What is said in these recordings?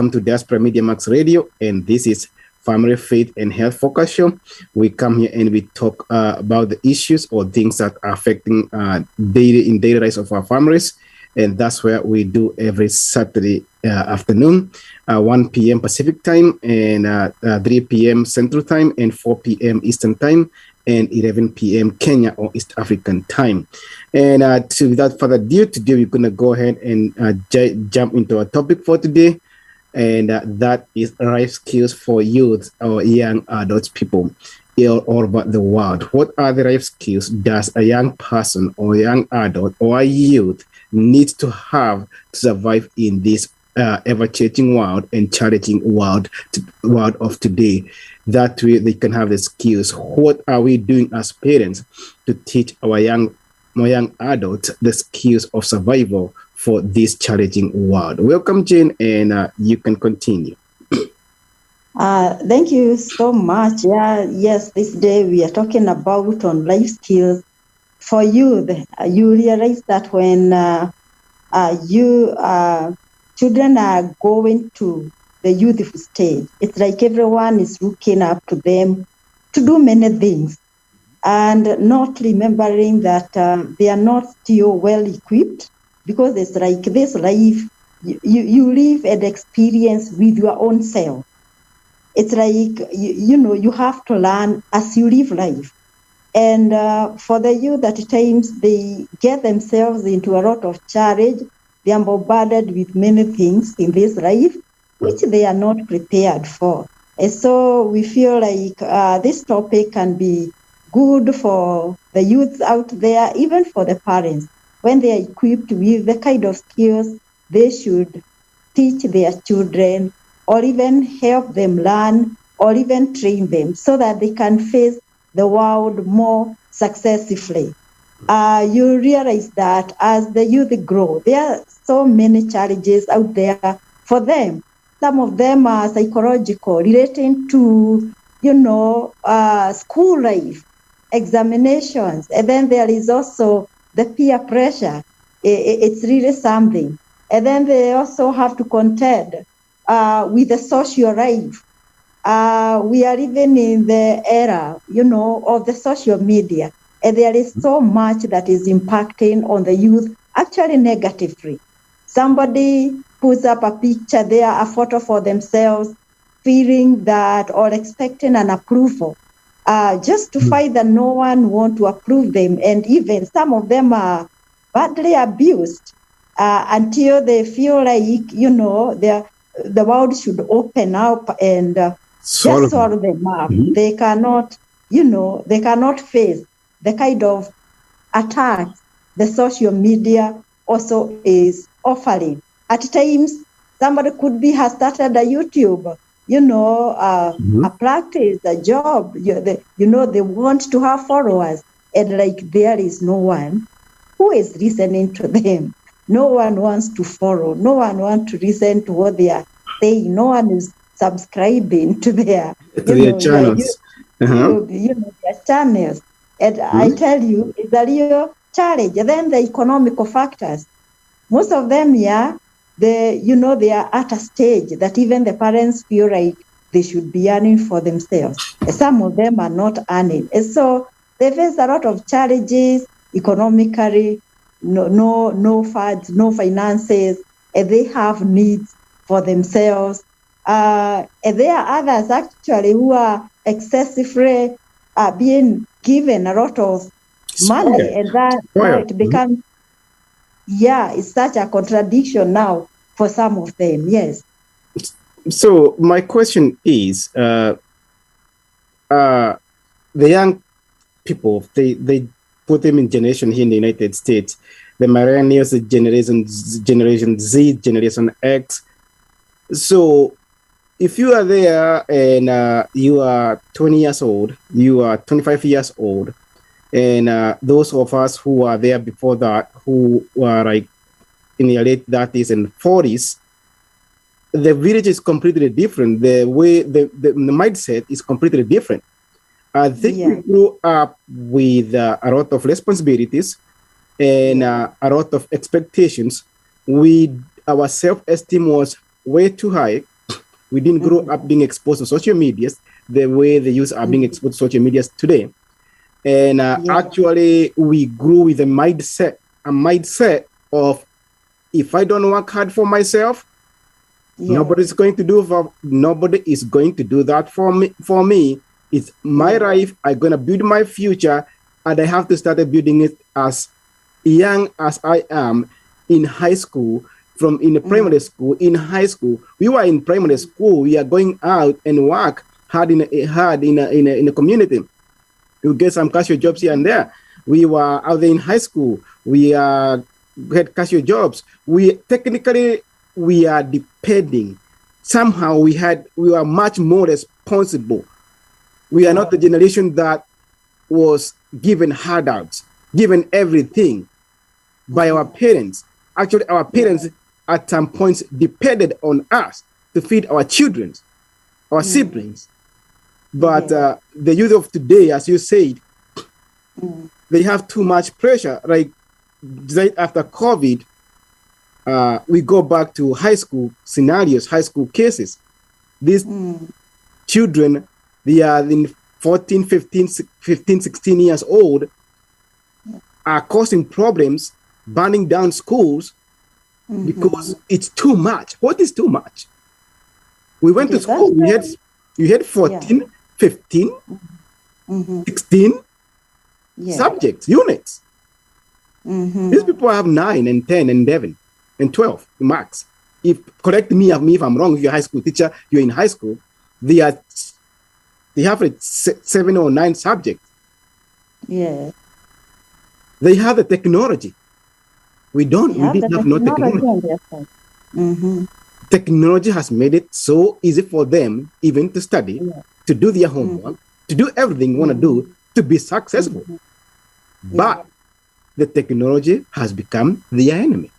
Welcome to Diaspora Media Max Radio, and this is Family, Faith, and Health Focus Show. We come here and we talk about the issues or things that are affecting daily lives of our families, and that's where we do every Saturday afternoon, 1 p.m. Pacific time, and 3 p.m. Central time, and 4 p.m. Eastern time, and 11 p.m. Kenya or East African time. And without further ado, today we're going to go ahead and jump into our topic for today, and that is life skills for youth or young adults people all over the world. What are the life skills does a young person or young adult or a youth needs to have to survive in this ever-changing world and challenging world of today? That way they can have the skills. What are we doing as parents to teach our young adults the skills of survival for this challenging world? Welcome, Jane, and you can continue. Thank you so much. Yes, this day we are talking about on life skills for youth. You realize that when children are going to the youthful stage, it's like everyone is looking up to them to do many things and not remembering that they are not still well equipped, because it's like this life, you live and experience with your own self. It's like, you have to learn as you live life. And for the youth, at times, they get themselves into a lot of challenge. They are bombarded with many things in this life, which they are not prepared for. And so we feel like this topic can be good for the youth out there, even for the parents, when they are equipped with the kind of skills they should teach their children, or even help them learn, or even train them so that they can face the world more successfully. You realize that as the youth grow, there are so many challenges out there for them. Some of them are psychological, relating to, school life, examinations. And then there is also the peer pressure. It's really something. And then they also have to contend with the social life. We are living in the era, of the social media. And there is so much that is impacting on the youth, actually negatively. Somebody puts up a picture there, a photo for themselves, feeling that or expecting an approval, just to find that no one wants to approve them. And even some of them are badly abused until they feel like, the world should open up and just solve them up. Mm-hmm. They cannot, they cannot face the kind of attacks the social media also is offering. At times, somebody could has started a YouTube, a practice, a job, they want to have followers, and like there is no one who is listening to them. No one wants to follow. No one wants to listen to what they are saying. No one is subscribing to their channels. Their channels. And I tell you, it's a real challenge. And then the economical factors. Most of them, they are at a stage that even the parents feel like they should be earning for themselves. Some of them are not earning. And so they face a lot of challenges economically, no funds, no finances, and they have needs for themselves. And there are others actually who are excessively being given a lot of money, and that it becomes, it's such a contradiction now for some of them. Yes. So my question is, the young people, they put them in generation here in the United States, the millennials, Generation Z, Generation X. So if you are there and you are 20 years old, you are 25 years old, and those of us who are there before that, who were like in the late 30s and 40s, the village is completely different. The way, the mindset is completely different. I think we grew up with a lot of responsibilities and a lot of expectations. Our self-esteem was way too high. We didn't grow up being exposed to social medias the way the youth are being exposed to social medias today. And actually, we grew with a mindset of, if I don't work hard for myself, nobody is going to do that for me. It's my life. I'm gonna build my future, and I have to start building it as young as I am in high school. In the primary school, in high school, we were in primary school. We are going out and work hard in the community. You get some cashier jobs here and there. We were out there in high school. We had cashier jobs. We are depending. Somehow we were much more responsible. We are not the generation that was given handouts, given everything by our parents. Actually, our parents at some points depended on us to feed our children, our siblings. But the youth of today, as you said, they have too much pressure. Like right after COVID, we go back to high school scenarios, high school cases. These children, they are in 14, 15, 16 years old, are causing problems, burning down schools, because it's too much. What is too much? We went to school, you had 14, 15, 16 subjects, units. These people have 9 and 10 and 11 and 12 max. Correct me if I'm wrong, if you're a high school teacher, you're in high school, they have 7 or 9 subjects. Yeah. They have the technology. We didn't have no technology. Technology has made it so easy for them even to study, to do their homework, to do everything they want to do to be successful. But the technology has become their enemy.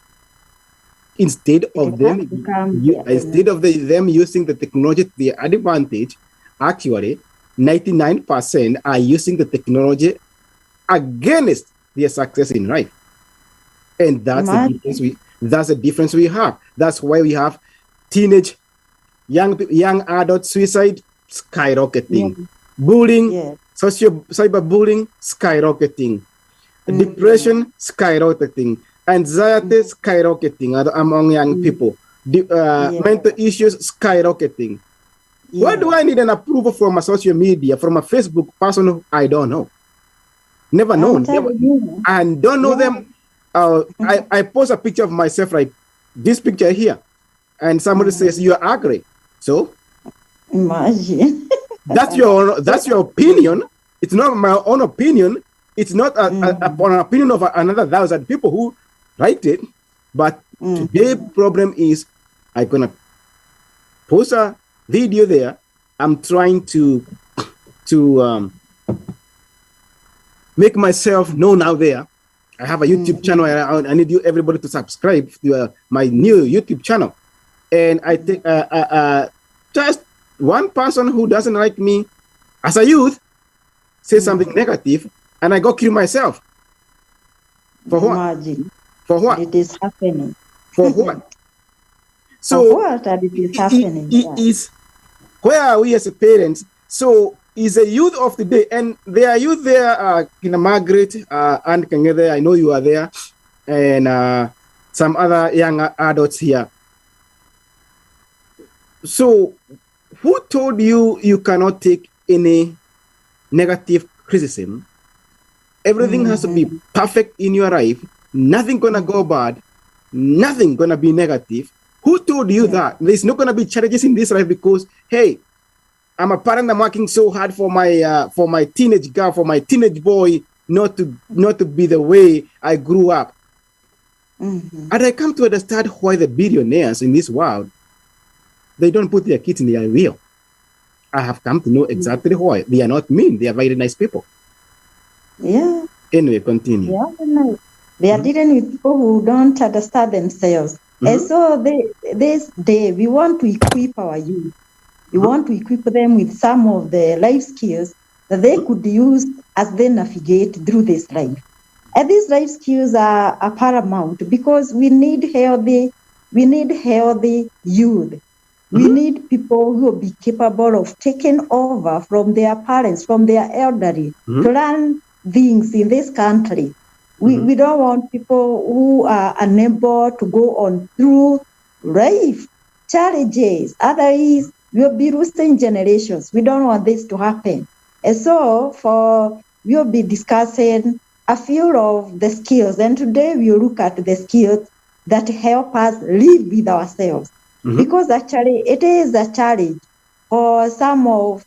Instead of them using the technology to their advantage, actually 99% are using the technology against their success in life. And that's the difference we have. That's why we have teenage, young adult suicide skyrocketing, bullying, cyberbullying skyrocketing, depression skyrocketing, anxiety skyrocketing among young people, mental issues skyrocketing. Why do I need an approval from a social media, from a Facebook person who I don't know? Never known. And don't know them. I post a picture of myself, like this picture here, and somebody says you're ugly. So imagine. that's your opinion. It's not my own opinion. It's not an opinion of another 1,000 people who write it. But today's problem is I'm gonna post a video there. I'm trying to make myself known out there. I have a YouTube channel, and I need everybody to subscribe to my new YouTube channel. And I think just one person who doesn't like me as a youth says something negative, and I go kill myself. For what? Imagine. For what? It is happening. For what? So for what? And it is happening. It is. Where are we as parents? So is a youth of the day, and there are youth there, Margaret, and Kangede, I know you are there, and some other young adults here. So who told you you cannot take any negative criticism? Everything has to be perfect in your life. Nothing gonna go bad. Nothing gonna be negative. Who told you that? There's not gonna be challenges in this life because, hey, I'm a parent. I'm working so hard for my teenage girl, for my teenage boy, not to be the way I grew up. And I come to understand why the billionaires in this world, they don't put their kids in their will. I have come to know exactly why. They are not mean. They are very nice people. Yeah. Anyway, continue. Yeah, they are dealing with people who don't understand themselves. And so this day, we want to equip our youth. We want to equip them with some of the life skills that they could use as they navigate through this life. And these life skills are paramount because we need healthy youth. We need people who will be capable of taking over from their parents, from their elderly, to learn things in this country. We don't want people who are unable to go on through life challenges. Otherwise, we'll be losing generations. We don't want this to happen. And so we'll be discussing a few of the skills. And today we'll look at the skills that help us live with ourselves. Because actually it is a challenge for some of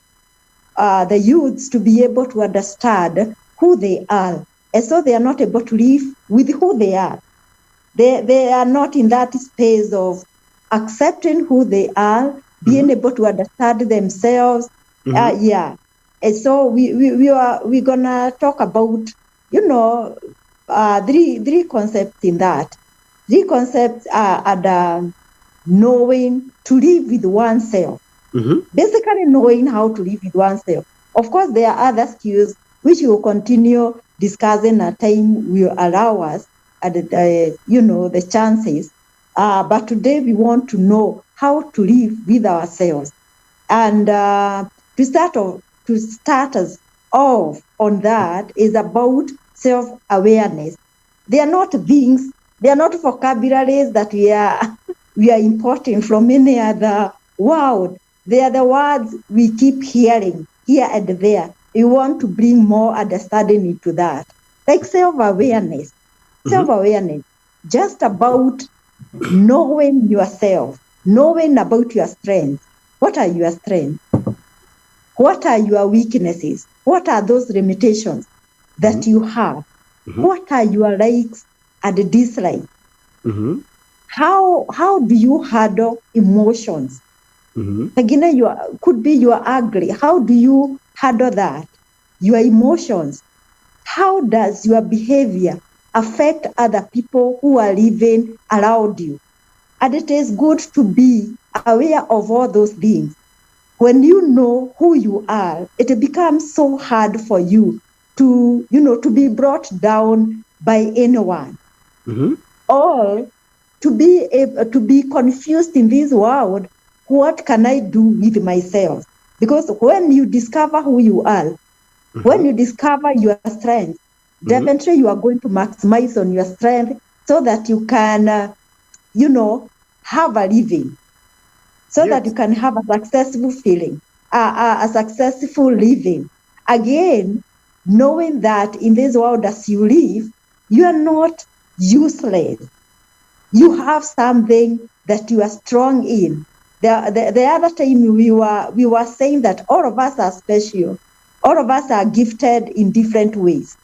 the youths to be able to understand who they are. And so they are not able to live with who they are. They are not in that space of accepting who they are, being able to understand themselves. And so we're gonna talk about, three concepts in that. Three concepts are knowing to live with oneself. Basically knowing how to live with oneself. Of course, there are other skills which we will continue discussing as time will allow us, the chances. But today we want to know how to live with ourselves. And to start us off on that is about self-awareness. They are not things, they are not vocabularies that we are importing from any other world. They are the words we keep hearing here and there. We want to bring more understanding into that. Like self-awareness. Self-awareness, just about knowing yourself, knowing about your strengths. What are your strengths? What are your weaknesses? What are those limitations that you have? What are your likes and dislikes? How do you handle emotions? Again, could be you are angry. How do you handle that? Your emotions. How does your behavior affect other people who are living around you? And it is good to be aware of all those things. When you know who you are, it becomes so hard for you to be brought down by anyone. Or to be confused in this world. What can I do with myself? Because when you discover who you are, when you discover your strength, definitely you are going to maximize on your strength so that you can, have a living, so that you can have a successful feeling, a successful living. Again, knowing that in this world as you live, you are not useless. You have something that you are strong in. The other time we were saying that all of us are special. All of us are gifted in different ways.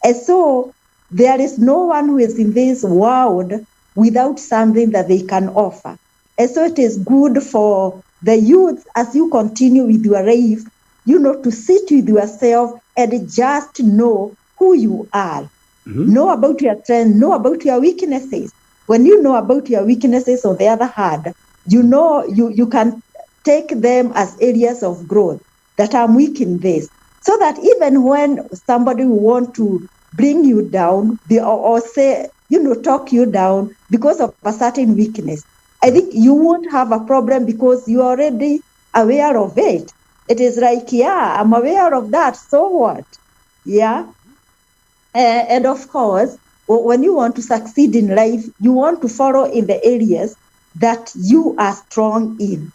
And so there is no one who is in this world without something that they can offer. And so it is good for the youth as you continue with your life, to sit with yourself and just know who you are. Know about your strengths, know about your weaknesses. When you know about your weaknesses, on the other hand, you can take them as areas of growth, that I'm weak in this. So that even when somebody will want to bring you down or say, talk you down because of a certain weakness, I think you won't have a problem because you're already aware of it. It is like, I'm aware of that, so what? And of course, when you want to succeed in life, you want to follow in the areas that you are strong in.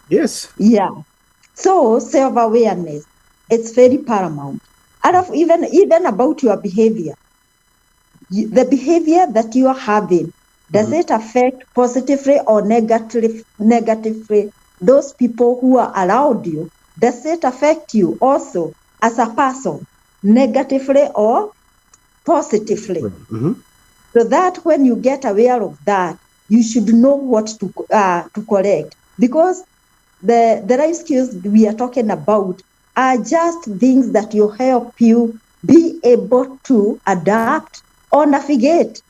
Yes. So self-awareness, it's very paramount. And even about your behavior, the behavior that you are having, does it affect positively or negatively those people who are around you? Does it affect you also as a person, negatively or positively? So that when you get aware of that, you should know what to correct, because the life skills we are talking about are just things that will help you be able to adapt or navigate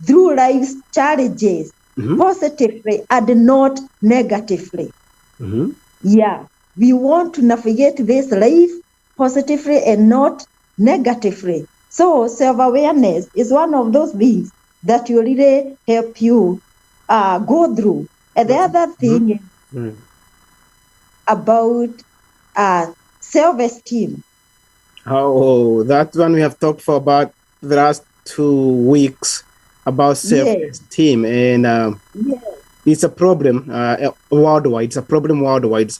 through life's challenges positively and not negatively. We want to navigate this life positively and not negatively. So self-awareness is one of those things that will really help you go through. And the other thing is about self-esteem. Oh, that one we have talked for about the last 2 weeks about Yes, self-esteem, and yes, it's a problem worldwide. It's a problem worldwide.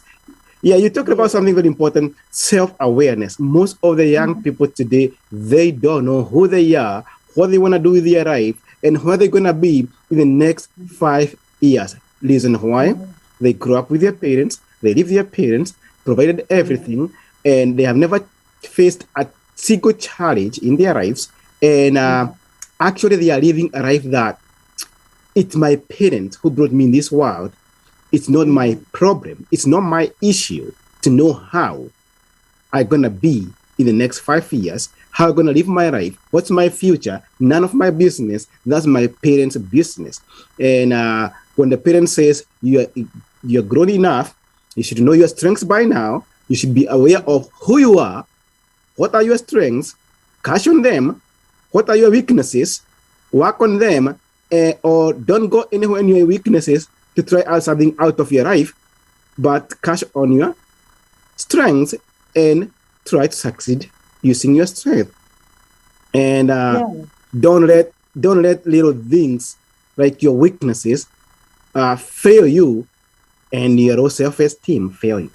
Yeah, you talked about yes. something very important, self-awareness. Most of the young people today, they don't know who they are, what they want to do with their life, and where they're going to be in the next 5 years. Reason why? They grew up with their parents, they live with their parents, provided everything, and they have never faced a single challenge in their lives. And actually, they are living a life that it's my parents who brought me in this world. It's not my problem. It's not my issue to know how I'm going to be in the next 5 years, how I'm going to live my life, what's my future. None of my business. That's my parents' business. And when the parent says you're grown enough, you should know your strengths by now. You should be aware of who you are, what are your strengths, cash on them, what are your weaknesses, work on them, or don't go anywhere in your weaknesses to try out something out of your life, but cash on your strengths and try to succeed using your strength. And don't let little things like your weaknesses fail you, and your self-esteem fail you.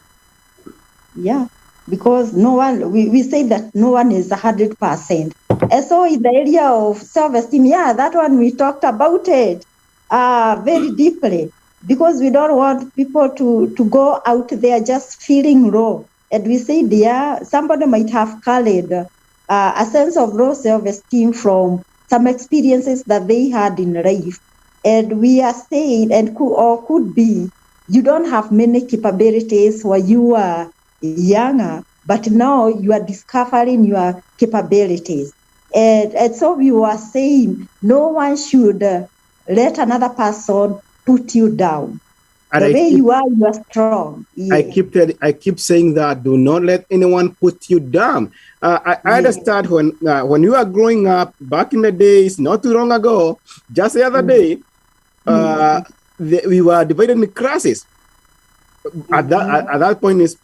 Yeah, because no one, we say that no one is 100%. And so in the area of self-esteem, yeah, that one we talked about it very deeply, because we don't want people to go out there just feeling low. And we say, yeah, somebody might have carried a sense of low self-esteem from some experiences that they had in life. And we are saying, and could be, you don't have many capabilities where you are younger, but now you are discovering your capabilities. And so we were saying no one should let another person put you down. And The way you are strong. I Yeah. keep saying that do not let anyone put you down. I understand when you are growing up back in the days, not too long ago, just the other day, we were divided in classes. At that point is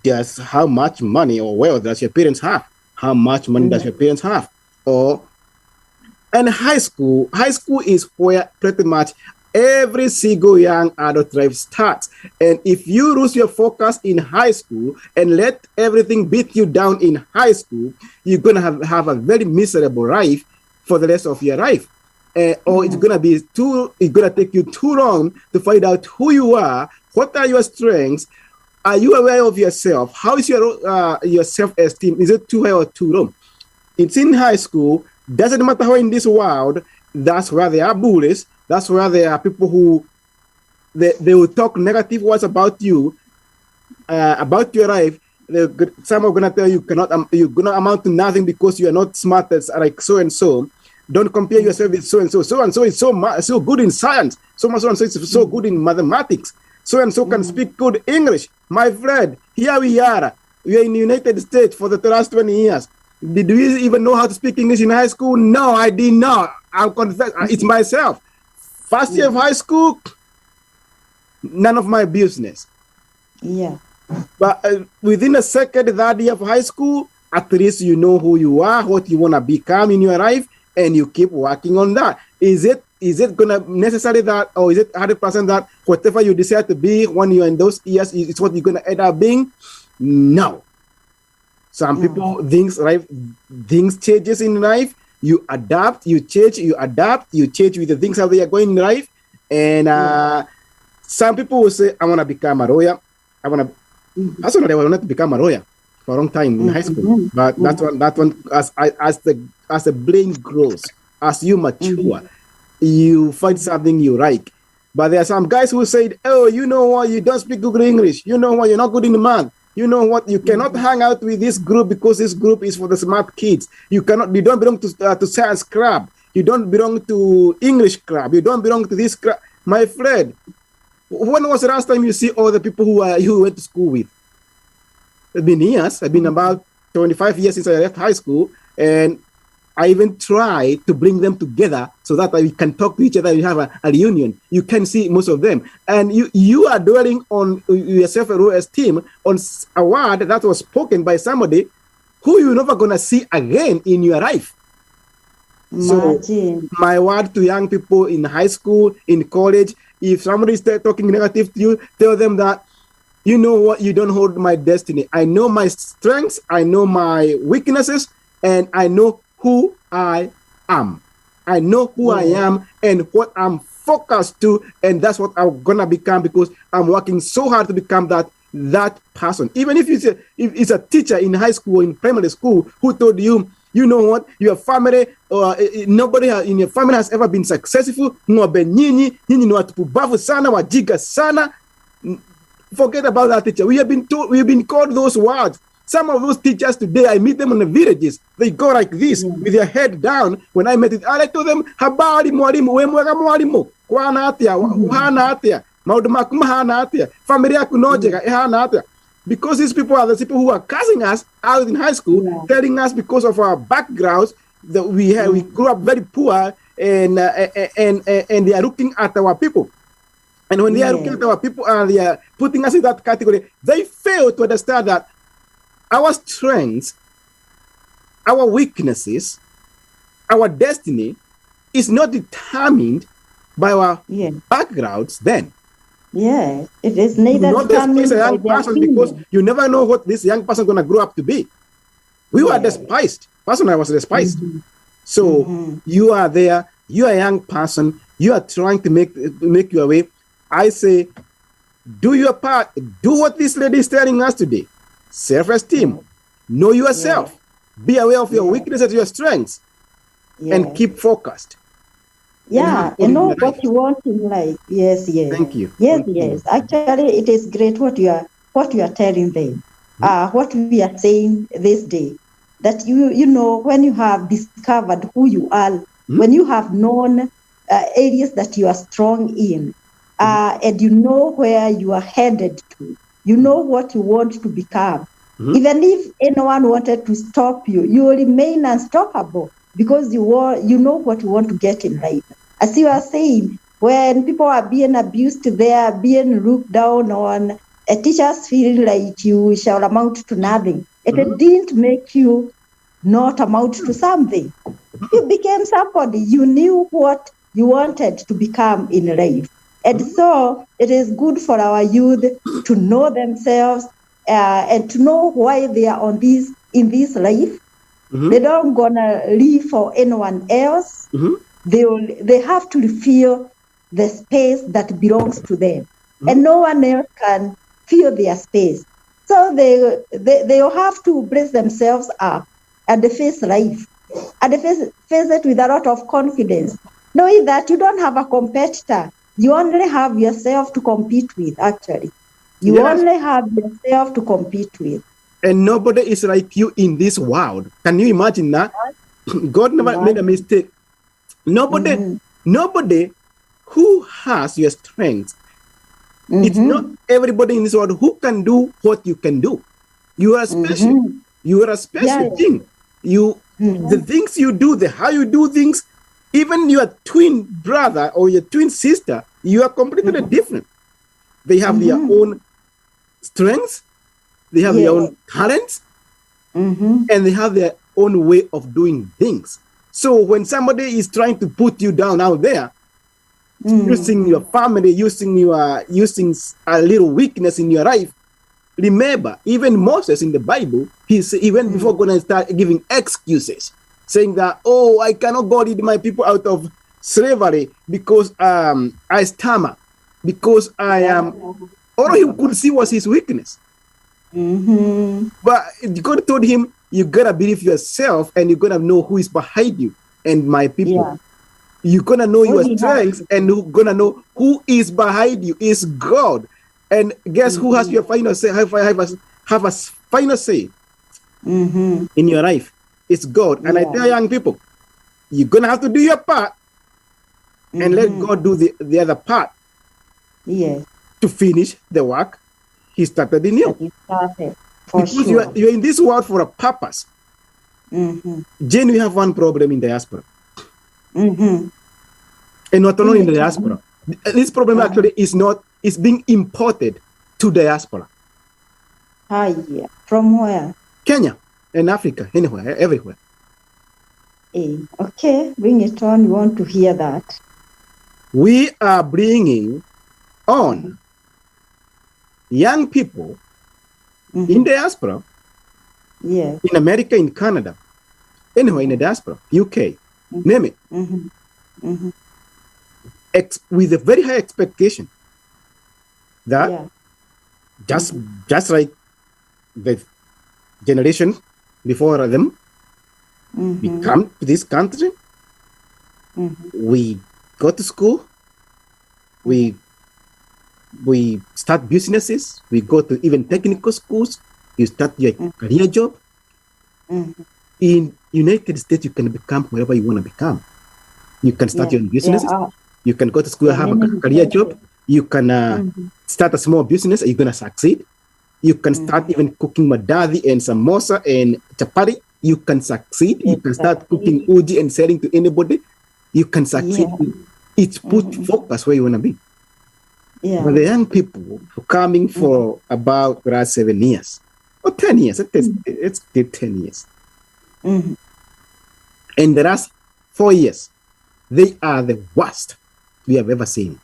just how much money or wealth does your parents have? How much money does your parents have? And high school is where pretty much every single young adult life starts. And if you lose your focus in high school and let everything beat you down in high school, you're going to have a very miserable life for the rest of your life. Or it's going to take you too long to find out who you are, what are your strengths, are you aware of yourself, how is your self-esteem, is it too high or too low? It's in high school, doesn't matter how in this world, that's where there are bullies, that's where there are people who they will talk negative words about you, about your life. Some are gonna tell you you're gonna amount to nothing because you are not smart as like so and so. Don't compare yourself with so and so. So and so is so good in science. So and so is so good in mathematics. So and so can speak good English. My friend, here we are. We are in the United States for the last 20 years. Did we even know how to speak English in high school? No, I did not. I'll confess. It's myself. First year of high school, none of my business. Yeah. But within the second, third year of high school, at least you know who you are, what you want to become in your life, and you keep working on that. Is it gonna necessarily that, or is it 100% that whatever you decide to be when you're in those years is what you're gonna end up being? No. Some people things changes in life. You adapt, you change, you adapt, you change with the things how they are going in life. And some people will say, I want to become a lawyer. Personally, I wanted to become a lawyer for a long time in high school. But that one, as the brain grows, as you mature, you find something you like. But there are some guys who say, oh, you know what, you don't speak good English. You know what, you're not good in math. You know what, you cannot hang out with this group because this group is for the smart kids. You don't belong to science club. You don't belong to English club. You don't belong to this club. My friend, when was the last time you see all the people who went to school with? It's been years. It's been about 25 years since I left high school. And I even try to bring them together so that we can talk to each other. We have a reunion. You can see most of them. And you are dwelling on your self-esteem on a word that was spoken by somebody who you're never going to see again in your life. Imagine. So my word to young people in high school, in college, if somebody is talking negative to you, tell them that, you know what, you don't hold my destiny. I know my strengths, I know my weaknesses, and I know who I am. I know who I am and what I'm focused to, and that's what I'm gonna become, because I'm working so hard to become that person. Even if it's a teacher in high school or in primary school who told you, you know what, your family or nobody in your family has ever been successful. Nyinyi ni watu pubavu sana, wajiga sana. Forget about that teacher. We have been called those words. Some of those teachers today, I meet them in the villages. They go like this with their head down. When I met it, I told them, habari mwalimu, wemwega mwalimu, kwa natia, hana atia, maudumakuma hana atia, familia kunojega, hana atia. Because these people are the people who are cussing us out in high school, telling us because of our backgrounds that we grew up very poor, and they are looking at our people. And when they are looking at our people and they are putting us in that category, they fail to understand that our strengths, our weaknesses, our destiny is not determined by our backgrounds then. Yeah, it is neither not despise a young person, because you never know what this young person is going to grow up to be. We were despised. Personally, I was despised. So you are there, you are a young person, you are trying to make your way. I say, do your part. Do what this lady is telling us today. Self-esteem. Know yourself. Be aware of your weaknesses, your strengths, and keep focused. Yeah, you know what you want in life. Yes. Thank you. Yes. Actually, it is great what you are telling them. What we are saying this day, that you know, when you have discovered who you are, when you have known areas that you are strong in, and you know where you are headed to, you know what you want to become. Even if anyone wanted to stop you, you will remain unstoppable, because you know what you want to get in life. As you are saying, when people are being abused, they are being looked down on, teachers feel like you shall amount to nothing. It didn't make you not amount to something. You became somebody. You knew what you wanted to become in life. And so it is good for our youth to know themselves and to know why they are in this life. They don't gonna live for anyone else. They have to feel the space that belongs to them, and no one else can fill their space. So they will have to brace themselves up and face life, and face it with a lot of confidence, knowing that you don't have a competitor. You only have yourself to compete with. Actually, you only have yourself to compete with. And nobody is like you in this world. Can you imagine that? God never made a mistake. Nobody who has your strength. It's not everybody in this world who can do what you can do. You are special. You are a special thing. The things you do, how you do things, even your twin brother or your twin sister, you are completely different. They have their own strengths, they have their own talents, and they have their own way of doing things. So when somebody is trying to put you down out there, using your family, using a little weakness in your life, remember, even Moses in the Bible, he went before going to start giving excuses, saying that, oh, I cannot go lead my people out of slavery because I stammer, because I am. All he could see was his weakness. But God told him, you gotta believe yourself, and you're gonna know who is behind you and my people. You're gonna know your strengths, and you're gonna know who is behind you is God. And guess who has your final say? Have a final say in your life? It's God. And I tell young people, you're gonna have to do your part, and let God do the other part. To finish the work He started in you. Because you're in this world for a purpose. Jane, we have one problem in diaspora. Mm-hmm. And not only in the diaspora. This problem actually is being imported to diaspora. Yeah. From where? Kenya and Africa, anywhere, everywhere. Okay, bring it on. We want to hear that. We are bringing on young people in diaspora, in America, in Canada, anywhere in the diaspora, UK, name it, with a very high expectation that just like the generation before them, we come to this country, we go to school, we start businesses, we go to even technical schools, you start your career job. In United States, you can become whatever you want to become. You can start your own businesses. You can go to school, have a career job. You can start a small business. You're going to succeed. You can start even cooking madadi and samosa and chapati. You can succeed. You can start cooking uji and selling to anybody. You can succeed. It's put focus where you want to be. But the young people are coming for about 7 years or 10 years. It's 10 years. And the last 4 years, they are the worst we have ever seen.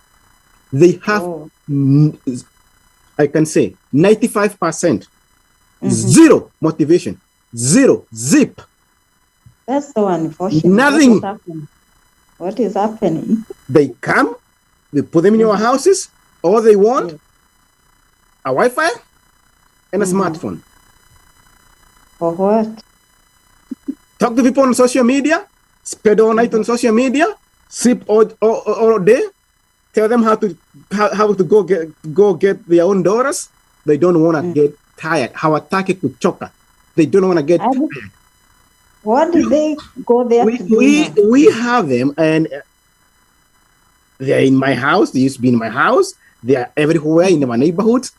They have, I can say, 95%, zero motivation, zero, zip. That's so unfortunate. Nothing. What is happening? They come, they put them in your houses. All they want, a Wi-Fi and a smartphone. For what? Talk to people on social media, spend all night on social media, sleep all day, tell them how to go get their own daughters. They don't want to get tired. How attack could choker. They don't want to get tired. What did they go there to do? We have them, and they're in my house. They used to be in my house. They are everywhere in my neighborhood.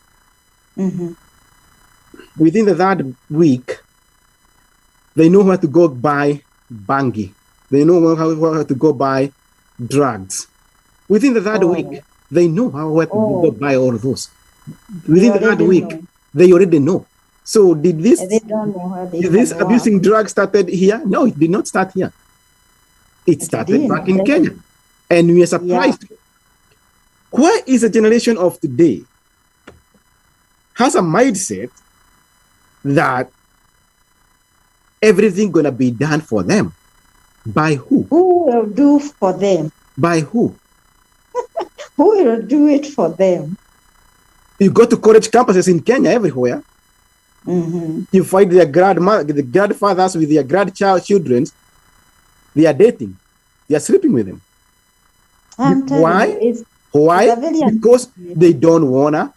Within the third week, they know how to go buy bangi. They know how to go buy drugs. Within the third week, they know how to go buy all of those. Within the third week, they already know. So did this abusing drugs started here? No, it did not start here. It started back in Kenya. And we are surprised. Why is the generation of today has a mindset that everything gonna be done for them? By who? Who will do for them? By who? Who will do it for them? You go to college campuses in Kenya everywhere. You find their grandfathers with their grandchildren. They are dating. They are sleeping with them. Why? Why? Because they don't wanna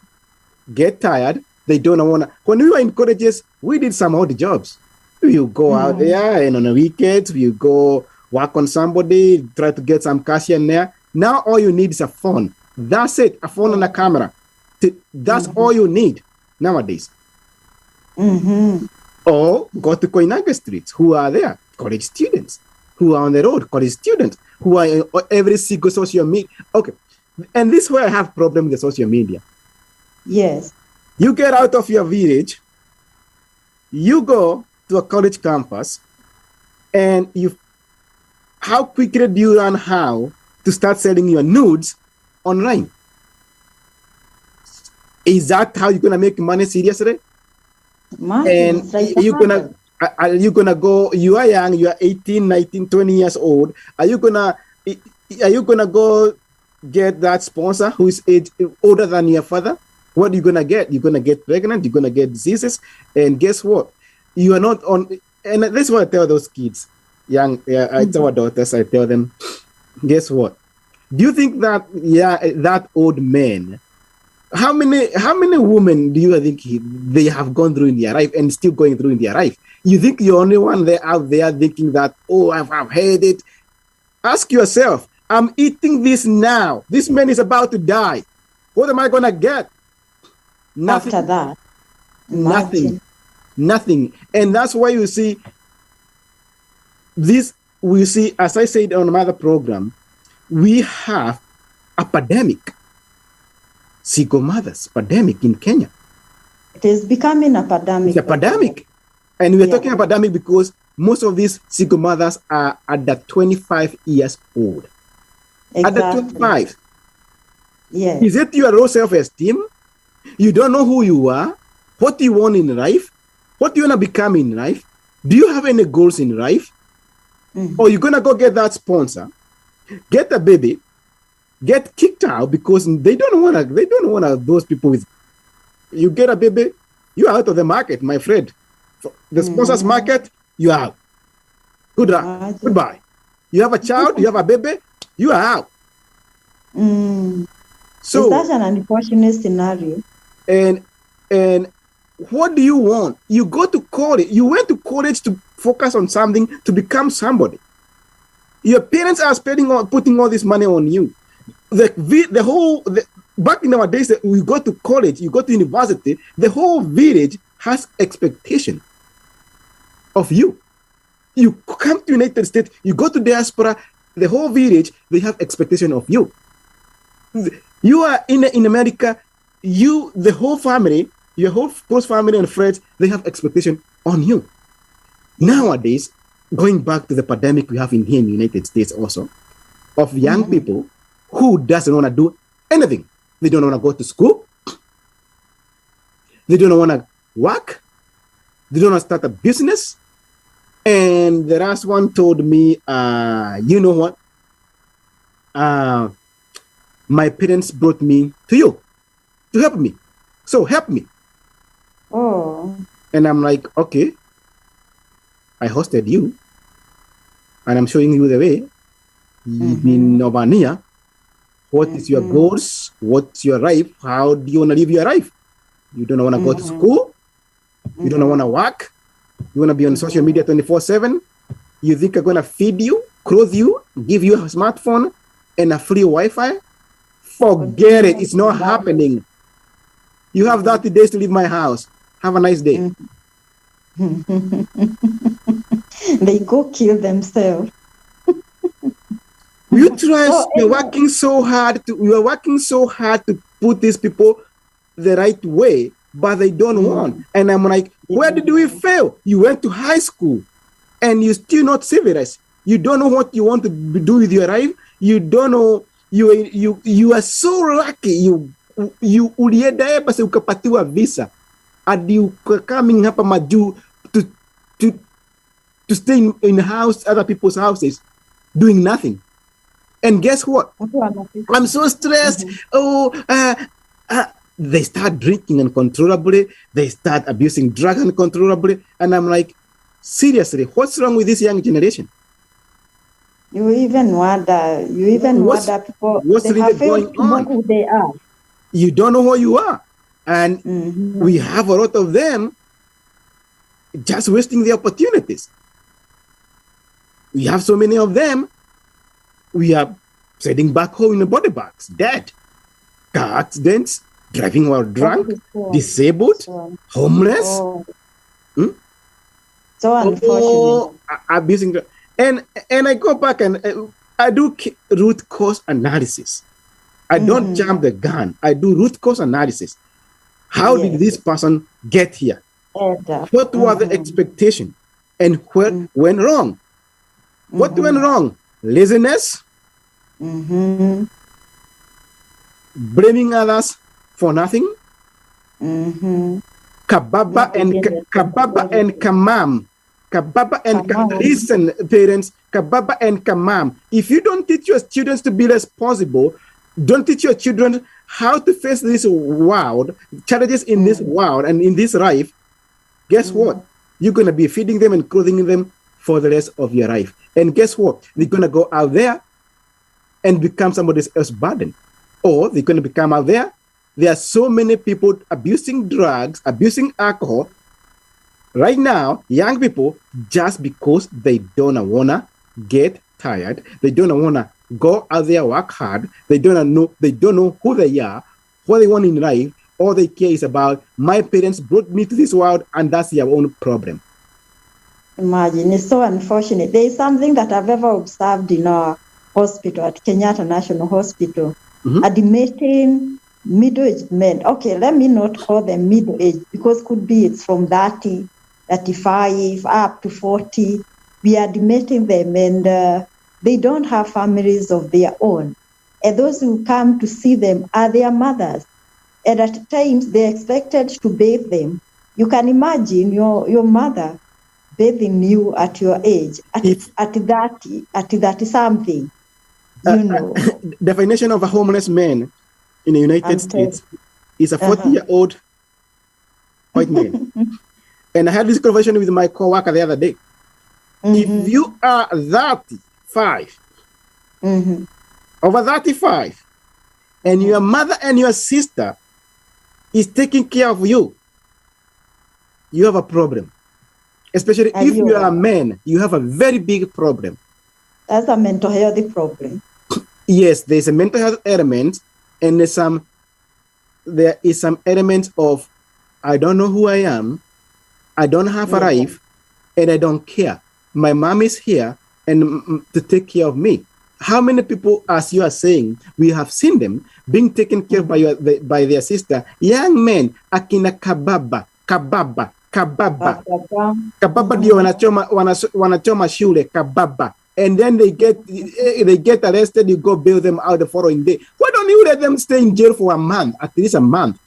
get tired. They don't wanna. When we were in colleges, we did some odd jobs. You go out there, and on the weekends, you go work on somebody, try to get some cash in there. Now all you need is a phone. That's it. A phone and a camera. That's all you need nowadays. Or go to Koinange Street. Who are there? College students. Who are on the road? College students. Who are in every single social media. Okay. And this is where I have problem with the social media. Yes. You get out of your village, you go to a college campus, and how quickly do you learn how to start selling your nudes online? Is that how you're gonna make money seriously? And are you gonna go, you are young, you are 18, 19, 20 years old, are you gonna go get that sponsor who is older than your father? What are you gonna get? You're gonna get pregnant, you're gonna get diseases, and guess what? You are not on, and this is what I tell those kids, I tell our daughters, I tell them, guess what? Do you think that that old man, how many women do you think they have gone through in their life and still going through in their life? You think you're only one there out there thinking that, oh, I've heard it. Ask yourself, I'm eating this now. This man is about to die. What am I gonna get? Nothing. After that, Nothing. And that's why you see this we see, as I said on another program, we have a pandemic, single mothers pandemic in Kenya. It is becoming a pandemic. It's a pandemic. And we're talking about pandemic because most of these single mothers are at the 25 years old. Exactly. At the 25. Yes. Is it your low self-esteem? You don't know who you are, what you want in life, what you want to become in life. Do you have any goals in life? Or you're going to go get that sponsor, get a baby, get kicked out because they don't want to, those people with, you get a baby, you're out of the market, my friend. The sponsors market, you are out. Goodbye. You have a child, you have a baby, you are out. So that's an unfortunate scenario. And what do you want? You go to college. You went to college to focus on something, to become somebody. Your parents are putting all this money on you. Back in our days, we go to college, you go to university, the whole village has expectation of you. You come to United States, you go to diaspora, the whole village, they have expectation of you. You are in America, the whole family, your whole close family and friends, they have expectation on you. Nowadays, going back to the pandemic we have here in the United States also, of young people who doesn't want to do anything. They don't want to go to school. They don't want to work. They don't want to start a business. And the last one told me, you know what? My parents brought me to you to help me. So help me. Oh. And I'm like, okay, I hosted you. And I'm showing you the way. You've been over here. What is your goals? What's your life? How do you want to live your life? You don't want to go to school. You don't want to work. You want to be on social media 24/7. You think I'm going to feed you, clothe you, give you a smartphone and a free Wi-Fi? Forget it. It's not happening. You have 30 days to leave my house. Have a nice day. They go kill themselves. You try. You're working so hard to put these people the right way, but they don't want. And I'm like, where did we fail? You went to high school, and you're still not civilized. You don't know what you want to do with your life. You don't know. You are so lucky. You ulienda basi ukapatiwa visa, adi coming hapa maju to stay in house, other people's houses, doing nothing. And guess what? I'm so stressed. They start drinking uncontrollably. They start abusing drugs uncontrollably. And I'm like, seriously, what's wrong with this young generation? You even wonder people. What's really going on? Who they are. You don't know who you are. And we have a lot of them just wasting the opportunities. We have so many of them. We are sitting back home in the body bags, dead. Car accidents, driving while drunk, disabled, homeless. So unfortunate. Abusing. And I go back and I do root cause analysis. I don't jump the gun. I do root cause analysis. How did this person get here? What were the expectations? And what went wrong? What went wrong? Laziness, blaming others for nothing, kababa and kamam. Listen, parents, kababa and kamam. If you don't teach your children to be responsible, don't teach your children how to face this world, challenges in this world and in this life, guess what? You're going to be feeding them and clothing them for the rest of your life. And guess what? They're going to go out there and become somebody else's burden. Or they're going to become out there. There are so many people abusing drugs, abusing alcohol. Right now, young people, just because they don't want to get tired, they don't want to go out there, work hard, they don't know who they are, what they want in life. All they care is about, my parents brought me to this world and that's their own problem. Imagine, it's so unfortunate. There is something that I've ever observed in our hospital, at Kenyatta National Hospital, admitting middle-aged men. Okay, let me not call them middle-aged, because could be it's from 30, 35, up to 40. We are admitting them, and they don't have families of their own. And those who come to see them are their mothers. And at times, they're expected to bathe them. You can imagine your mother bathing you at your age, at 30 something, you know. Definition of a homeless man in the United States is a 40-year-old white man. And I had this conversation with my coworker the other day. If you are 35, over 35, and your mother and your sister is taking care of you, you have a problem. Especially if you are a man, you have a very big problem. That's a mental health problem. Yes, there's a mental health element, and there is some element of, I don't know who I am, I don't have a life, and I don't care. My mom is here and to take care of me. How many people, as you are saying, we have seen them being taken care of by their sister, young men, akina kababa ndio wanachoma shule kababa, and then they get arrested. You go bail them out the following day. Why don't you let them stay in jail for a month, at least a month?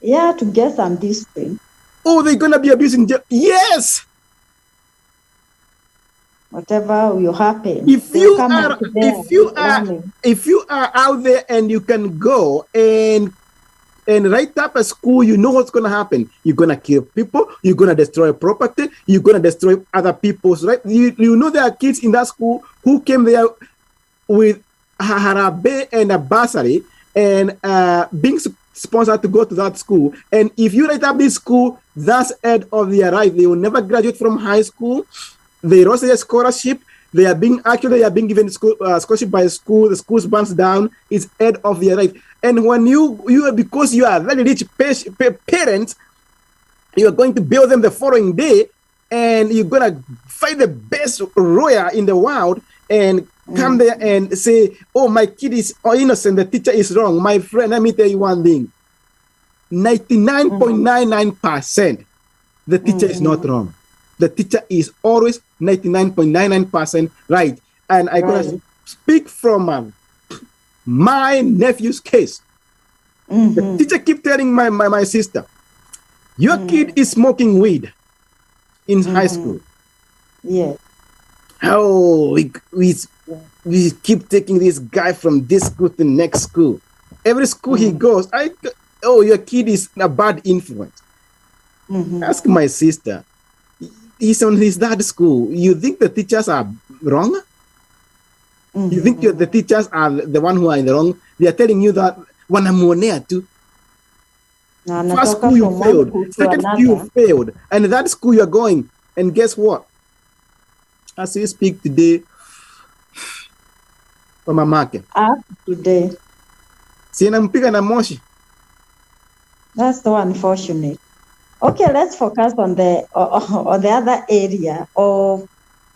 Yeah, to get some discipline. Oh, they're gonna be abusing jail. Yes. Whatever will happen. If you are out there and you can go and write up a school, you know what's going to happen. You're going to kill people. You're going to destroy property. You're going to destroy other people's, right? You know there are kids in that school who came there with harabe and a bursary and being sponsored to go to that school. And if you write up this school, that's end of their life. They will never graduate from high school. They lost their scholarship. They are being given scholarship by school. The school burns down. It's end of their life. And when you because you are a very rich parent, you are going to bill them the following day, and you're gonna find the best lawyer in the world and come there and say, "Oh, my kid is innocent. The teacher is wrong." My friend, let me tell you one thing: 99.99%, the teacher is not wrong. The teacher is always 99.99% right. And I'm gonna speak from my nephew's case. The teacher keep telling my sister, your kid is smoking weed in high school. Yeah. Oh, we keep taking this guy from this school to the next school. Every school he goes, your kid is a bad influence. Ask my sister. He's on his dad's school. You think the teachers are wrong? You think the teachers are the one who are in the wrong? They are telling you that wanamuonea too. First school you failed, second school you failed, and that school you're going. And guess what? As we speak today, from a market. Today. Sinampiga na moshi. That's so unfortunate. Okay, let's focus on the other area of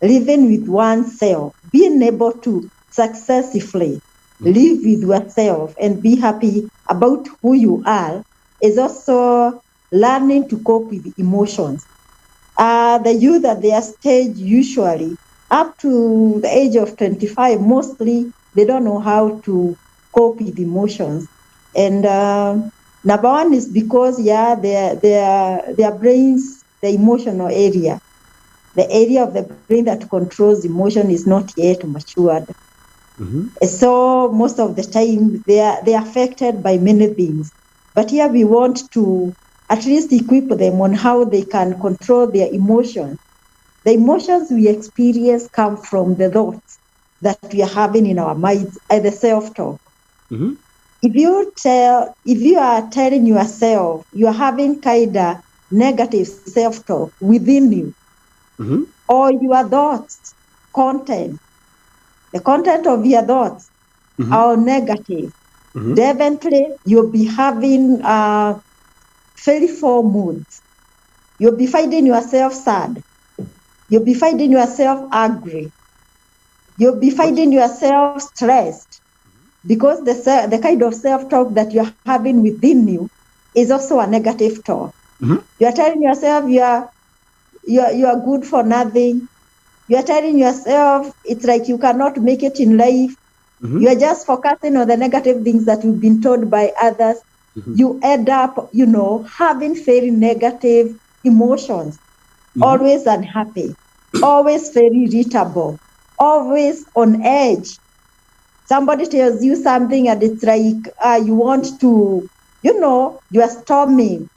living with oneself, being able to successfully live with yourself and be happy about who you are is also learning to cope with emotions. The youth at their stage, usually up to the age of 25, mostly they don't know how to cope with emotions. And number one is because, their brains, the emotional area, the area of the brain that controls emotion is not yet matured. So most of the time they are affected by many things. But here we want to at least equip them on how they can control their emotions. The emotions we experience come from the thoughts that we are having in our minds and the self-talk. If you are telling yourself you are having kind of negative self-talk within you, or your thoughts, the content of your thoughts are negative, definitely you'll be having fearful moods. You'll be finding yourself sad. You'll be finding yourself angry. You'll be finding yourself stressed, because the kind of self-talk that you're having within you is also a negative talk. You're telling yourself you are good for nothing. You're telling yourself it's like you cannot make it in life. You are just focusing on the negative things that you've been told by others. You end up, having very negative emotions, always unhappy, always very irritable, always on edge. Somebody tells you something and it's like you want to, you are storming,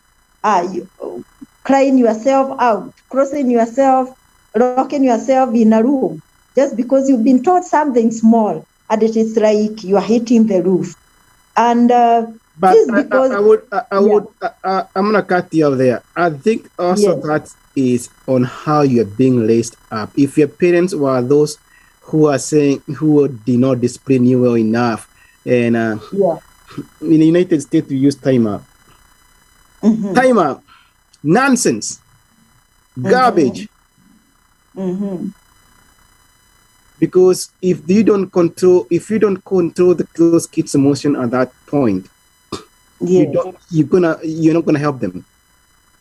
crying yourself out, crossing yourself, locking yourself in a room, just because you've been taught something small and it is like you are hitting the roof. And but I'm gonna cut you off there. I think also that is on how you're being raised up. If your parents were those who did not discipline you well enough, and in the United States we use timeout. Timeout, nonsense, garbage. Because if you don't control those kids' emotion at that point, you're not gonna help them.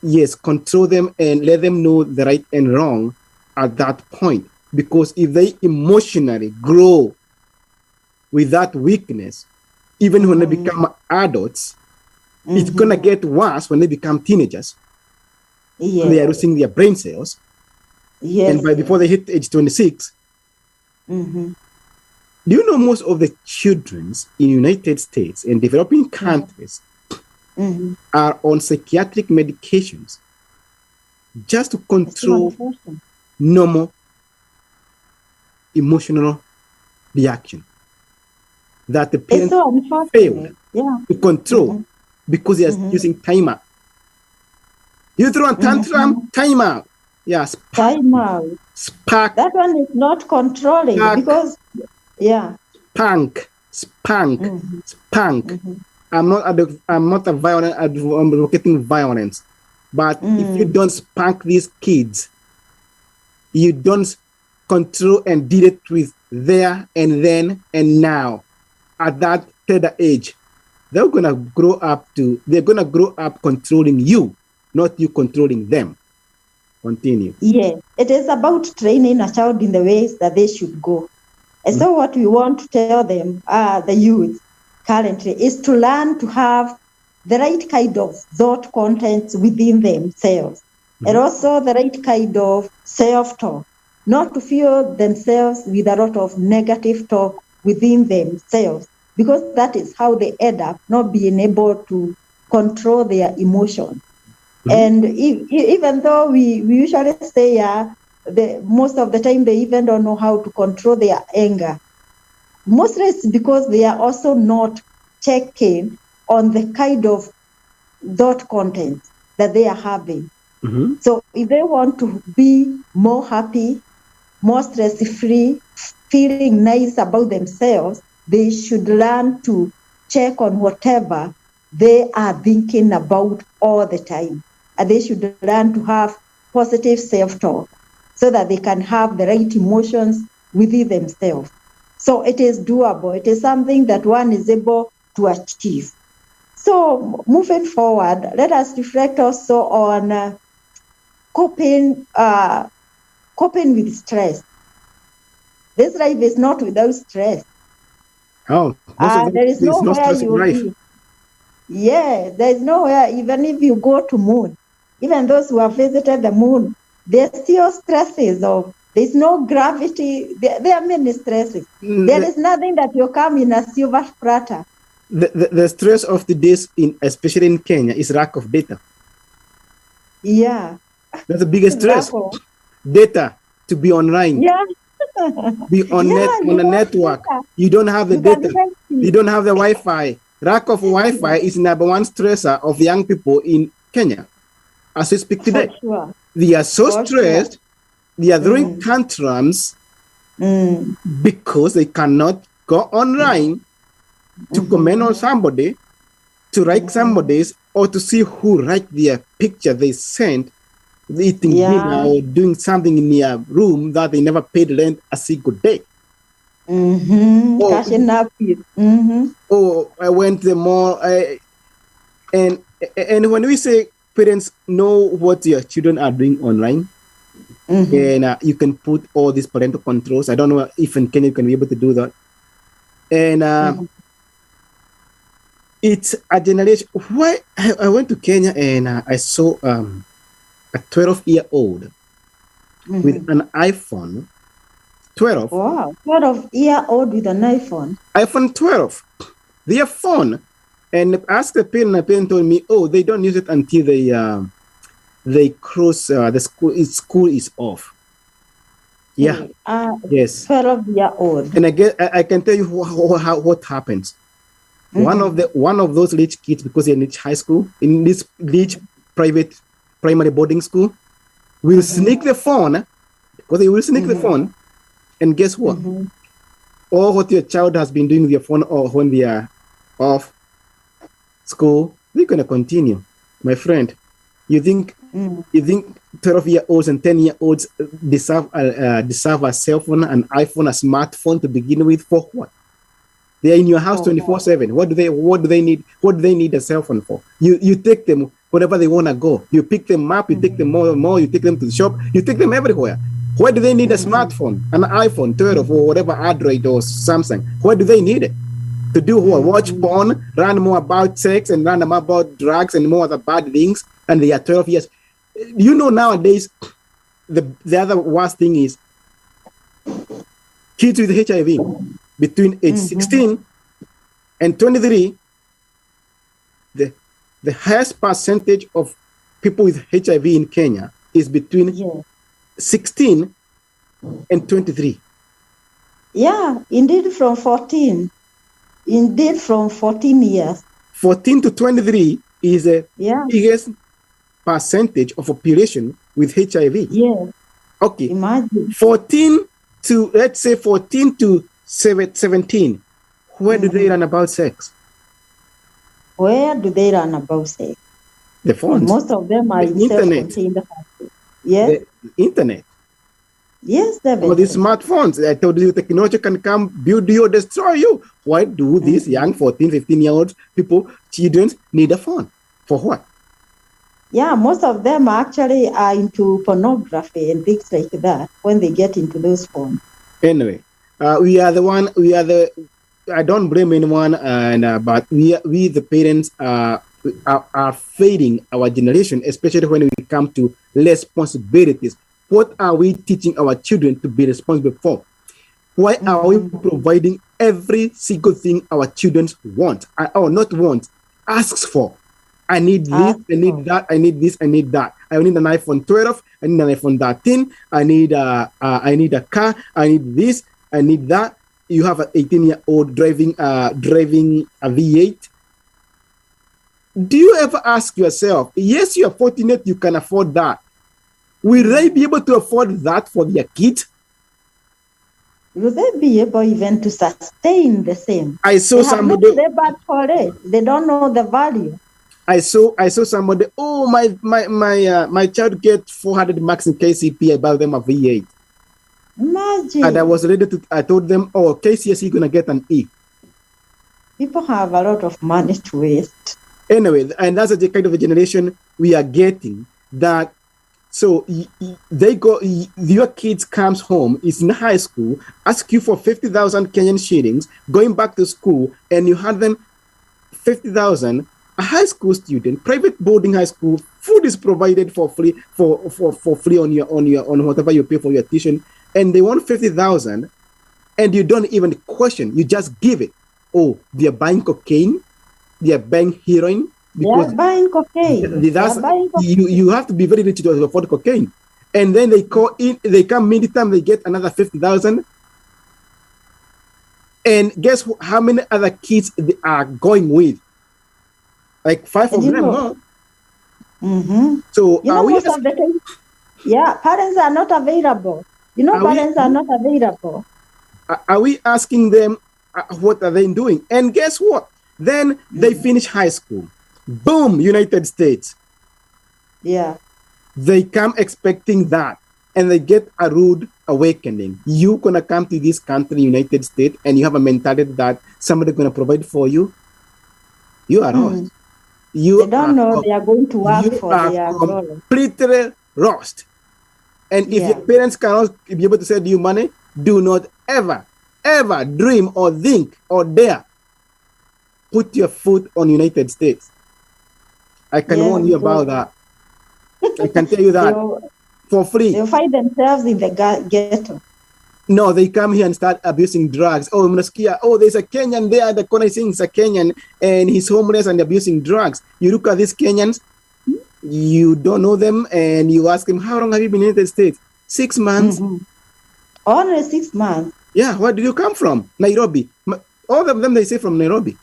Yes, control them and let them know the right and wrong at that point. Because if they emotionally grow with that weakness, even when they become adults, it's gonna get worse when they become teenagers. They are losing their brain cells. And before they hit age 26, do you know most of the children in United States and developing countries are on psychiatric medications just to control normal emotional reaction that the parents failed to control because they are using timeout. You throw a tantrum, timeout. Yes. Timeout. Spark. That one is not controlling because, Spank. I'm not a violent advocating violence, but if you don't spank these kids, you don't control and deal it with there and then and now at that tender age, they're gonna grow up controlling you, not you controlling them. Continue. Yes, it is about training a child in the ways that they should go. And so what we want to tell them, the youth currently, is to learn to have the right kind of thought contents within themselves, and also the right kind of self-talk, not to fill themselves with a lot of negative talk within themselves, because that is how they end up not being able to control their emotions. And even though we usually say, most of the time they even don't know how to control their anger. Mostly it's because they are also not checking on the kind of thought content that they are having. So if they want to be more happy, more stress-free, feeling nice about themselves, they should learn to check on whatever they are thinking about all the time. And they should learn to have positive self-talk so that they can have the right emotions within themselves. So it is doable. It is something that one is able to achieve. So moving forward, let us reflect also on coping with stress. This life is not without stress. There is nowhere you will be. Yeah, there is nowhere, even if you go to moon, even those who have visited the moon, there's still stresses of, there's no gravity, there are many stresses. There is nothing that will come in a silver platter. The stress of the days, especially in Kenya, is lack of data. Yeah. That's the biggest stress. Data, to be online. Yeah. Be on a network. You don't have the data. You don't have the Wi-Fi. Lack of Wi-Fi is number one stressor of young people in Kenya. As we speak today, they are so stressed, they are throwing tantrums because they cannot go online to comment on somebody, to like somebody's, or to see who liked their picture they sent eating dinner or doing something in their room that they never paid rent a single day. Cashing up. Oh, I went to the mall. And when we say parents know what your children are doing online, and you can put all these parental controls. I don't know if in Kenya you can be able to do that. And it's a generation. Why I went to Kenya and I saw a 12-year-old with an iPhone 12. Wow, 12-year-old with an iPhone. iPhone 12. Their phone. And asked the parent told me, oh, they don't use it until they cross the school. School is off. Yeah. Yes. 12-year-old. And I can tell you what happens. One of those rich kids, because they're in rich high school, in this rich private primary boarding school, will sneak the phone, because they will sneak the phone. And guess what? All what your child has been doing with your phone, or when they are off school, they're going to continue. My friend, you think 12-year-olds and 10-year-olds deserve a cell phone, an iPhone, a smartphone to begin with? For what? They are in your house 24/7. What do they need? What do they need a cell phone for? You take them wherever they want to go. You pick them up. You take them more. You take them to the shop. You take them everywhere. Why do they need a smartphone, an iPhone 12 or whatever, Android or Samsung? Why do they need it? To do what? Watch porn, learn more about sex, and learn more about drugs and more other bad things. And they are 12 years. You know, nowadays, the other worst thing is kids with HIV between age 16 and 23. The highest percentage of people with HIV in Kenya is between 16 and 23. Yeah, indeed, from 14. Indeed, from 14 years. 14 to 23 is the biggest percentage of population with HIV. Yeah. Okay. Imagine. 14 to 17. Where do they learn about sex? Where do they learn about sex? The phones. Most of them are in internet. Yes. The internet. Yes, or the smartphones. I told you technology can come, build you, or destroy you. Why do these young 14, 15-year-old people, children, need a phone? For what? Yeah, most of them actually are into pornography and things like that when they get into those phones. Anyway, I don't blame anyone, but we the parents are fading our generation, especially when we come to responsibilities. What are we teaching our children to be responsible for? Why are we providing every single thing our children want, or not want, asks for? I need this, I need that, I need this, I need that. I need an iPhone 12, I need an iPhone 13, I need a car, I need this, I need that. You have an 18-year-old driving a V8. Do you ever ask yourself, yes, you are fortunate you can afford that. Will they be able to afford that for their kids? Will they be able even to sustain the same? I saw somebody. They bad for it. They don't know the value. I saw somebody. Oh, my child get 400 marks in KCP. I bought them a V8. Imagine. And I was ready to. I told them, oh, KCSE gonna get an E. People have a lot of money to waste. Anyway, and that's the kind of a generation we are getting. That so they go. Your kids comes home, is in high school, ask you for 50,000 Kenyan shillings, going back to school, and you hand them 50,000. A high school student, private boarding high school, food is provided for free for free on whatever you pay for your tuition, and they want 50,000, and you don't even question, you just give it. Oh, they are buying cocaine, they are buying heroin. Because they are buying cocaine. You have to be very rich to afford cocaine. And then they come mid-time, they get another 50,000. And guess how many other kids they are going with? Like 5 of them, huh? So parents are not available. Parents are not available. Are we asking them what are they doing? And guess what? Then they finish high school. Boom, United States. Yeah. They come expecting that, and they get a rude awakening. You're gonna come to this country, United States, and you have a mentality that somebody's gonna provide for you. You are lost. They don't know they are going to work for their dollar. Completely lost. And if your parents cannot be able to send you money, do not ever, ever dream or think or dare put your foot on United States. I can warn you about that. I can tell you that for free. They'll find themselves in the ghetto. No, they come here and start abusing drugs. Oh, Mnaskia, oh, there's a Kenyan there. The corner sings a Kenyan and he's homeless and abusing drugs. You look at these Kenyans, you don't know them, and you ask them, how long have you been in the United States? 6 months. Only 6 months. Yeah, where did you come from? Nairobi. All of them, they say from Nairobi.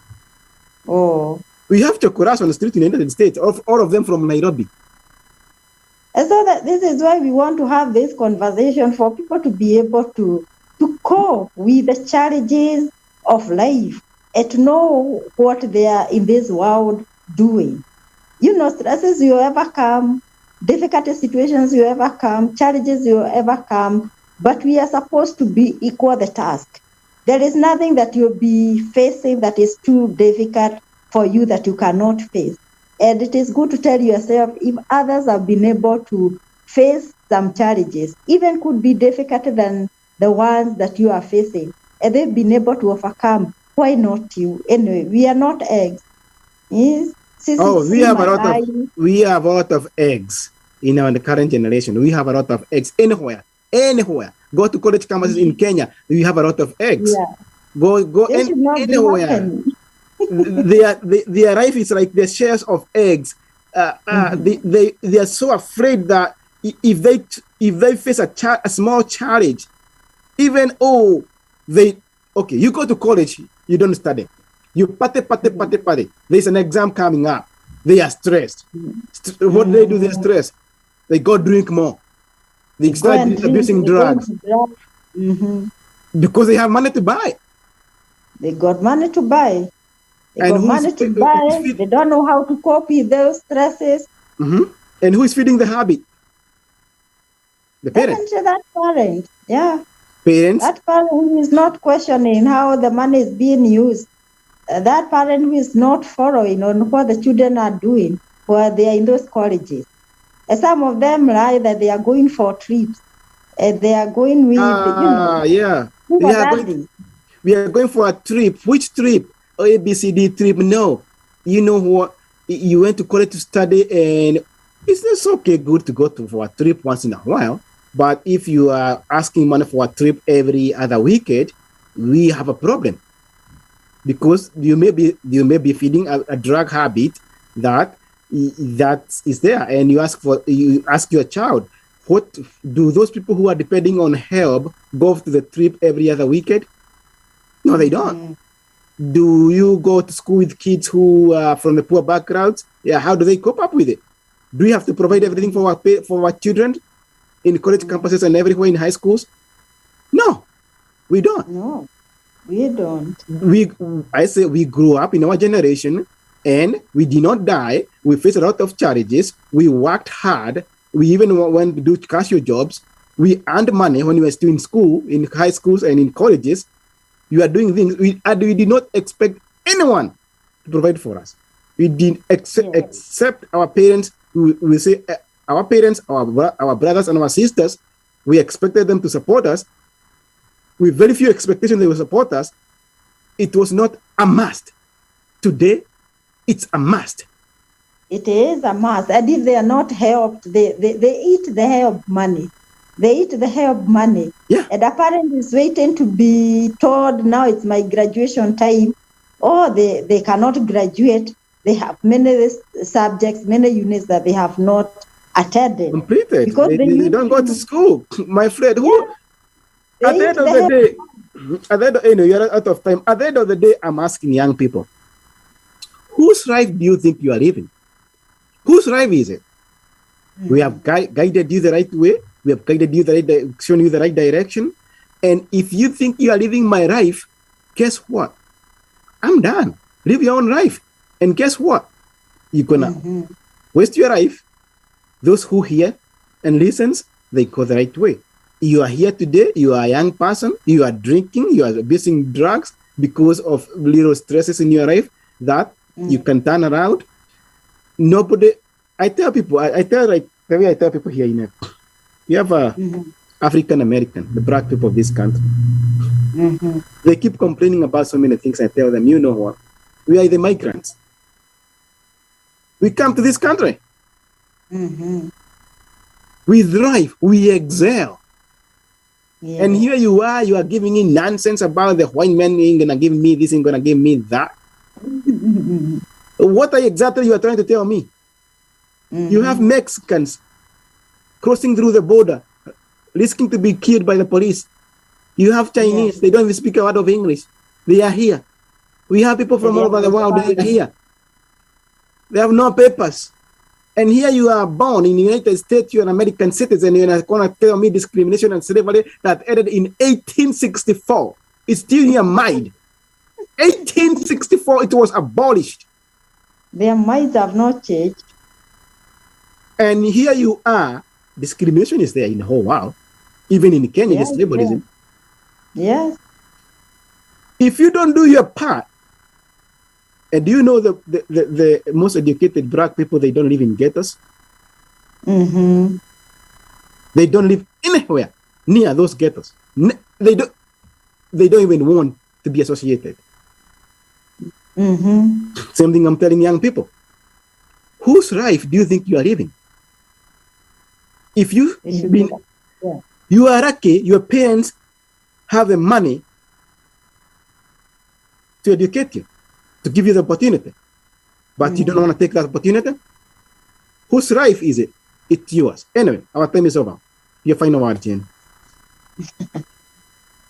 Oh. We have chokoras on the street in the United States, all of them from Nairobi. And so that this is why we want to have this conversation for people to be able to cope with the challenges of life and to know what they are in this world doing. You know, stresses you ever come, difficult situations you ever come, challenges you ever come, but we are supposed to be equal the task. There is nothing that you'll be facing that is too difficult for you that you cannot face. And it is good to tell yourself, if others have been able to face some challenges, even could be difficult than the ones that you are facing, and they've been able to overcome, why not you? Anyway, we are not eggs. Yes? We have a lot of eggs in our current generation. We have a lot of eggs anywhere. Go to college campuses in Kenya. We have a lot of eggs. Yeah. Go anywhere. Their life is like the shares of eggs. They are so afraid that if they face a small challenge, even you go to college, you don't study. You party. There's an exam coming up. They are stressed. What do they do? They're stressed. They go drink more. They start abusing drugs. Because they have money to buy. They got money to buy. They don't know how to cope with those stresses. And who is feeding the habit? The parents. That parent, yeah. Parents. That parent who is not questioning how the money is being used. That parent who is not following on what the children are doing while they are in those colleges. And some of them lie that they are going for trips. And they are going with, we are going for a trip. Which trip? ABCD trip? No. You know what? You went to college to study, and it's okay, good to go for a trip once in a while. But if you are asking money for a trip every other weekend, we have a problem. Because you may be feeding a drug habit that is there, and you ask your child, what do those people who are depending on help go to the trip every other weekend? No, they don't. Do you go to school with kids who are from the poor backgrounds? Yeah, how do they cope up with it? Do we have to provide everything for our children in college campuses and everywhere in high schools? No, we don't. No, we don't. I say we grew up in our generation and we did not die. We faced a lot of challenges. We worked hard. We even went to do cashier jobs. We earned money when we were still in school, in high schools and in colleges. You are doing things. We did not expect anyone to provide for us. We did accept our parents. We say our parents, our brothers and our sisters, we expected them to support us. With very few expectations they will support us. It was not a must. Today, it's a must. It is a must. And if they are not helped, they eat the help money. They eat the help money. Yeah. And a parent is waiting to be told, now it's my graduation time. Or they cannot graduate. They have many subjects, many units that they have not attended. Completed. Because they don't go to school. My friend, at the end of the day, you're out of time. At the end of the day, I'm asking young people, whose life do you think you are living? Whose life is it? We have guided you the right way. We have guided you shown you the right direction. And if you think you are living my life, guess what? I'm done. Live your own life. And guess what? You're gonna waste your life. Those who hear and listens, they go the right way. You are here today, you are a young person, you are drinking, you are abusing drugs because of little stresses in your life that you can turn around. Nobody, I tell people, the way I tell people here in we have African American, the black people of this country. They keep complaining about so many things. I tell them, you know what? We are the migrants. We come to this country. We thrive, we excel. Yeah. And here you are giving in nonsense about the white man ain't gonna give me this, ain't gonna give me that. What exactly you are trying to tell me? You have Mexicans crossing through the border, risking to be killed by the police. You have Chinese, they don't even speak a word of English. They are here. We have people from all over the world, they are here. They have no papers. And here you are born in the United States, you're an American citizen, and you're going to tell me discrimination and slavery that ended in 1864. It's still in your mind. 1864, it was abolished. Their minds have not changed. And here you are, discrimination is there in the whole world. Even in Kenya, there's slavery. Yes. If you don't do your part, and do you know the most educated black people, they don't live in ghettos? They don't live anywhere near those ghettos. They don't even want to be associated. Same thing I'm telling young people. Whose life do you think you are living? If you are lucky, your parents have the money to educate you, to give you the opportunity, but you don't want to take that opportunity. Whose life is it? It's yours. Anyway, our time is over. Your final word, Jane.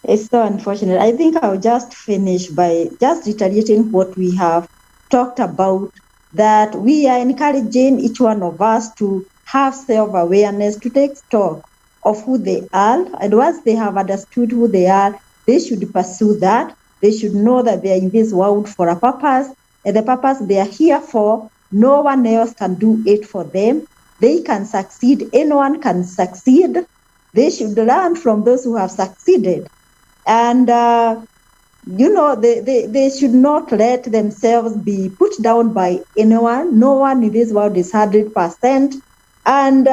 It's so unfortunate. I think I'll just finish by just reiterating what we have talked about, that we are encouraging each one of us to have self-awareness, to take stock of who they are. And once they have understood who they are, they should pursue that. They should know that they are in this world for a purpose, and the purpose they are here for, no one else can do it for them. They can succeed. Anyone can succeed. They should learn from those who have succeeded. And, they should not let themselves be put down by anyone. No one in this world is 100%. And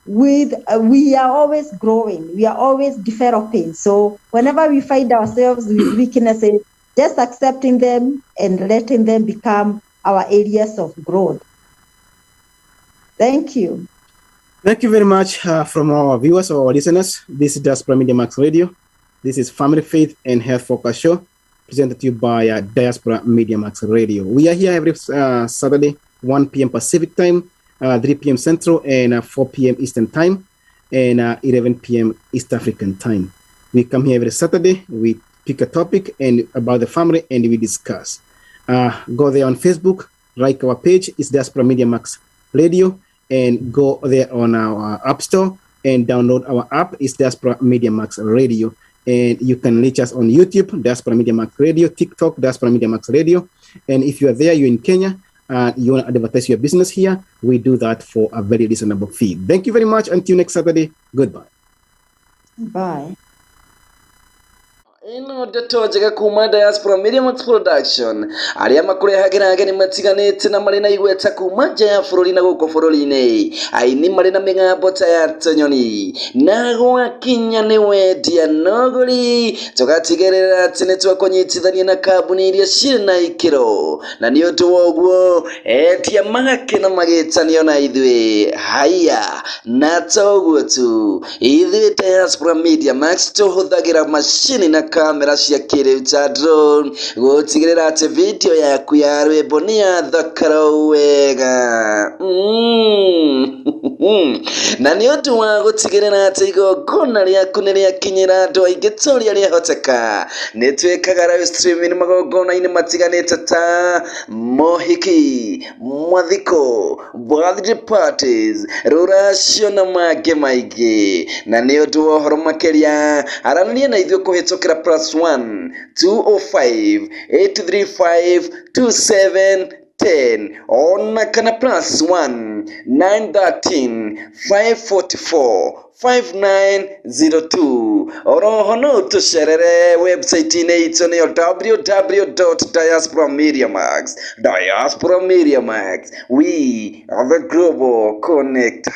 we are always growing. We are always developing. So whenever we find ourselves with weaknesses, just accepting them and letting them become our areas of growth. Thank you. Thank you very much from our viewers or our listeners. This is Diaspora Media Max Radio. This is Family, Faith, and Health Focus Show, presented to you by Diaspora Media Max Radio. We are here every Saturday, 1 p.m. Pacific time, 3 p.m. Central, and 4 p.m. Eastern time, and 11 p.m. East African time. We come here every Saturday. We pick a topic and about the family, and we discuss. Go there on Facebook, like our page. It's Diaspora Media Max Radio, and go there on our App Store and download our app. It's Diaspora Media Max Radio. And you can reach us on YouTube, Diaspora Media Max Radio, TikTok, Diaspora Media Max Radio. And if you are there, you're in Kenya, you want to advertise your business here, we do that for a very reasonable fee. Thank you very much. Until next Saturday, goodbye. Bye. ino datojega kuma Diaspora Media Max Production aria makurehagira ni matiganite na marina igweta kuma ja furorina goko furorine aini marina mingabo ta ya tonyoni nago akinya ne wedia nogori tugatigerera tinetwa konyitithania na kabuni iria shina ikiro na ni undu wogwo etia magakena magitanio na ithwe haya na togwo tu ithwe Diaspora Media Max tuhuthagira machine na kamera cia kiriu cha drone gutigirira ati video yaku ya rwimbo ni yathakara wega na ni undu wa gutigirira ati igongona riaku ni riakinyira andu aingi toria rihoteka ni twikaga live streaming magongona-ini matiganite ta mohiki, mwathiko, birthday parties, ruracio na mangĩ maingĩ na ni undu wa ũhoro makĩria aranĩria na ithuĩ kũhĩtũkĩra +1 205 835 2710 ona kana +1 913 544 5902 oroho no tusherere website ine itso niyo www.diasporamediamax. We are the global connector.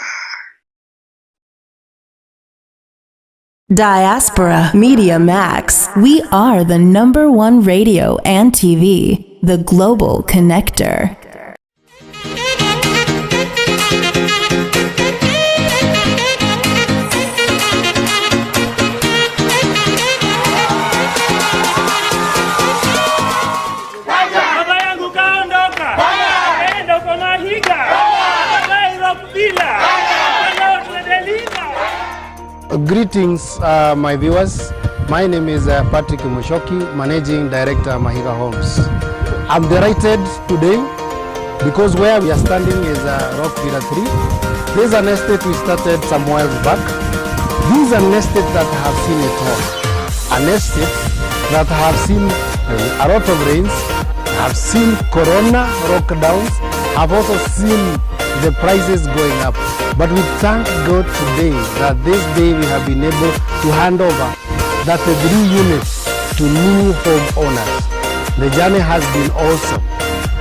Diaspora Media Max. We are the #1 radio and TV, the global connector. Greetings, my viewers. My name is Patrick Mushoki, Managing Director, Mahiga Homes. I'm delighted today because where we are standing is Rock Villa 3. This is an estate we started some while back. This is an estate that have seen it all. An estate that have seen a lot of rains, have seen corona lockdowns, have also seen the prices going up. But we thank God today that this day we have been able to hand over that 3 units to new homeowners. The journey has been awesome.